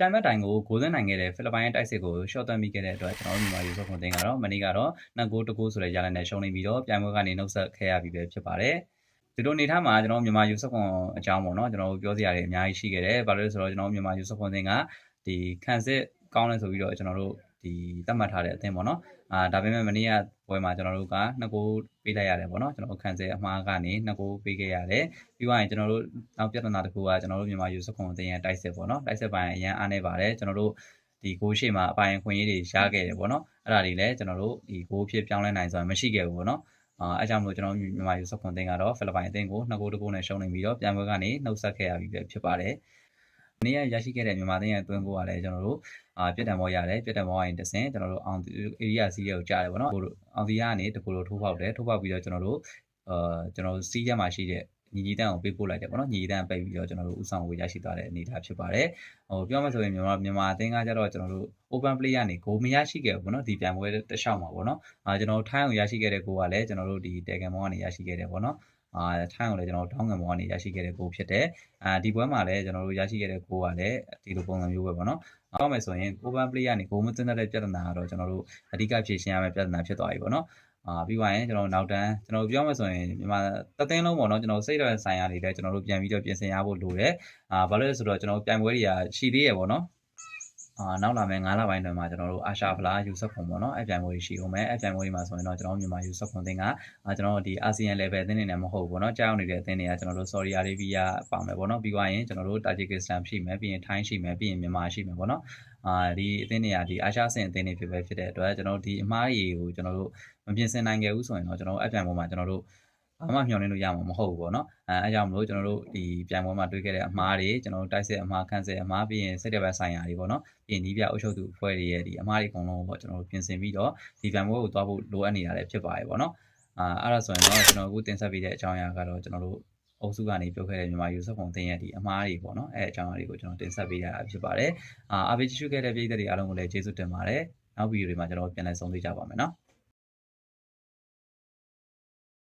ပြိုင်ဘက်တိုင်ကိုဂိုးသွင်းနိုင်ခဲ့တဲ့ဖိလစ်ပိုင်ရဲ့တိုက်စစ်ကိုရှော့သွင်းမိခဲ့တဲ့အတွက်ကျွန်တော်တို့မြန်မာယူဆခွန်တင်ကတော့မနေ့ကတော့2ဂိုး1ဂိုးဆိုတဲ့ရလဒ်နဲ့ရှုံးနေပြီးတော့ပြိုင်ပွဲကနေနှုတ်ဆက်ခဲ့ရပြီပဲဖြစ်ပါတယ်ဒီလိုနေထားမှာကျွန်တော်မြန်မာယူဆခွန်အကြောင်းပေါ့နော်ကျွန်တော်တို့ပြောစရာတွေအများကြီးရှိခဲ့တယ်ဘာလို့လဲဆိုတော့ကျွန်တော်မြန်မာယူဆခွန်တင်ကဒီခံစစ်ကောင်းလဲဆိုပြီးတော့ကျွန်တော်တို့ဒီသတ်မှတ်ထားတဲ့အသင်းပေါ့နော်ဒါပေမဲ့မနေ့ကပွဲမှာကျွန်တော်တို့က2ဂိုးပေးလိုက်ရတယ်ပေါ့နော်ကျွန်တော်ခံစစ်အမှားကနေ2ဂိုးပေးခဲ့ရတယ်ပြီးသွားရင်ကျွန်တော်တို့နောက်ပြဿနာတစ်ခုကကျွန်တော်တို့မြန်မာယူဆခွန်အသင်းရဲ့တိုက်စစ်ပေါ့နော်တိုက်စစ်ပိုင်းအရင်အားနေပါတယ်ကျွန်တော်တို့ဒီဂိုးရှိမှာအပိုင်ခွင့်ရေးတွေရခဲ့တယ်ပေါ့နော်အဲ့ဒါတွေလည်းကျွန်တော်တို့ဒီဂိုးဖြစ်ပြောင်းလဲနိုင်ဆိုတာမရှိခဲ့ဘူးပေါ့နော်အဲကြောင့်မလို့ကျွန်တော်မြန်မာယူဆခွန်အသင်းကတော့ဖိလစ်ပိုင်အသင်းကို2ဂိုး1ဂိုးနဲ့ရှုံးနေပြီးတော့ပြန်ပွဲကနေနှုတ်ဆက်ခဲ့ရပြီပဲဖြစ်ပါတယ်နေ့ရရှိခဲ့တဲ့မြန်မာသင်းရဲ့အတွင်းကိုကလည်းကျွန်တော်တို့ပြစ်ဒဏ်ဘောရတယ်ပြစ်ဒဏ်ဘောရင်တဆင်ကျွန်တော်တို့အောင်ဧရိယာစီးတွေကိုကြားတယ်ပေါ့နော်အောင်စီကနေတကူလိုထိုးဖောက်တယ်ထိုးဖောက်ပြီးတော့ကျွန်တော်တို့စီးထဲမှာရှိတဲ့ညီကြီးတန်းကိုပေးပို့လိုက်တယ်ပေါ့နော်ညီကြီးတန်းပိတ်ပြီးတော့ကျွန်တော်တို့ဥဆောင်ကိုရရှိသွားတဲ့အနေအထားဖြစ်ပါတယ်ပြောမှဆိုရင်မြန်မာအသင်းကကျတော့ကျွန်တော်တို့ open play ကနေဂိုးမရရှိခဲ့ဘူးပေါ့နော်ဒီပြိုင်ပွဲတစ်လျှောက်မှာပေါ့နော်ကျွန်တော်တို့ထိုင်းအောင်ရရှိခဲ့တဲ့ဂိုးကလည်းကျွန်တော်တို့ဒီတေကန်ဘောကနေရရှိခဲ့တယ်ပေါ့နော်ထိုင်းအောင်လည်းကျွန်တော်တို့ထောင်းငံဘောကနေရရှိခဲ့တဲ့ဂိုးဖြစ်တယ်ဒီပွဲမှာလည်းကျွန်တော်တို့ရရှိခဲ့တဲ့ဂိုးကလည်းဒီလိုပုံစံမျိုးပဲပေါ့နော်ပြောမယ်ဆိုရင် open play ကနေဂိုးမသွင်းတဲ့ပြဿနာကတော့ကျွန်တော်တို့အဓိကဖြေရှင်းရမယ့်ပြဿနာဖြစ်သွားပြီပေါ့နော်ပြီးသွားရင်ကျွန်တော်နောက်တန်းကျွန်တော်ပြောမယ်ဆိုရင်မြန်မာတသိန်းလုံးပေါ့နော်ကျွန်တော်စိတ်တော်ဆိုင်ရာတွေလည်းကျွန်တော်တို့ပြန်ပြီးတော့ပြင်ဆင်ရဖို့လိုတယ်ဘာလို့လဲဆိုတော့ကျွန်တော်ပြိုင်ပွဲတွေကရှိသေးရပေါ့နော်နောက်လာမယ့်9လပိုင်းတွင်မှာကျွန်တော်တို့အာရှဖလားယူဆခွန်ပေါ့နော်အပြိုင်ပွဲရှိဦးမယ်အပြိုင်ပွဲမှာဆိုရင်တော့ကျွန်တော်မြန်မာယူဆခွန်အသင်းကကျွန်တော်ဒီအာဆီယံ level အသင်းတွေနဲ့မဟုတ်ဘူးပေါ့နော်ကြားအောင်နေတဲ့အသင်းတွေကကျွန်တော်တို့ Saudi Arabia ပါမယ်ပေါ့နော်ပြီးသွားရင်ကျွန်တော်တို့ Tajikistan ရှိမယ်ပြီးရင်ထိုင်းရှိမယ်ပြီးရင်မြန်မာရှိမယ်ပေါ့နော်ဒီအသင်းတွေကဒီအာရှအဆင့်အသင်းတွေဖြစ်တဲ့အတွက်ကျွန်တော်တို့ဒီအမားတွေကိုကျွန်တော်တို့မပြင်ဆင်နိုင်ခဲ့ဘူးဆိုရင်တော့ကျွန်တော်တို့အပြိုင်ပွဲမှာကျွန်တော်တို့ဘာမှမျှော်လင့်လို့ရမှာမဟုတ်ဘူးပေါ့နော်အဲကြောင့်မလို့ကျွန်တော်တို့ဒီပြိုင်ပွဲမှာတွေ့ခဲ့တဲ့အမှားတွေကျွန်တော်တို့တိုက်စစ်အမှားခန့်စစ်အမှားပြီးရင်စိတ်တဲ့ဘက်ဆိုင်ရာတွေပေါ့နော်ပြီးရင်ဒီပြအုပ်ချုပ်သူအဖွဲ့တွေရဲ့ဒီအမှားတွေအကုန်လုံးပေါ့ကျွန်တော်တို့ပြင်ဆင်ပြီးတော့ဒီပြိုင်ပွဲကိုသွားဖို့လိုအပ်နေတာလည်းဖြစ်ပါတယ်ပေါ့နော်အဲ့ဒါဆိုရင်တော့ကျွန်တော်အခုတင်ဆက်ပေးတဲ့အကြောင်းအရာကတော့ကျွန်တော်တို့အုပ်စုကနေပြောခဲ့တဲ့မြန်မာယူဆခွန်သင်းရဲ့ဒီအမှားတွေပေါ့နော်အဲအကြောင်းအရာတွေကိုကျွန်တော်တင်ဆက်ပေးရတာဖြစ်ပါတယ်အားပေးကြည့်ရှုခဲ့တဲ့ပရိသတ်တွေအားလုံးကိုလည်းကျေးဇူးတင်ပါတယ်နောက်ဗီဒီယိုတွေမှာကျွန်တော်ပြန်လည်ဆုံတွေ့ကြပါမယ်နော်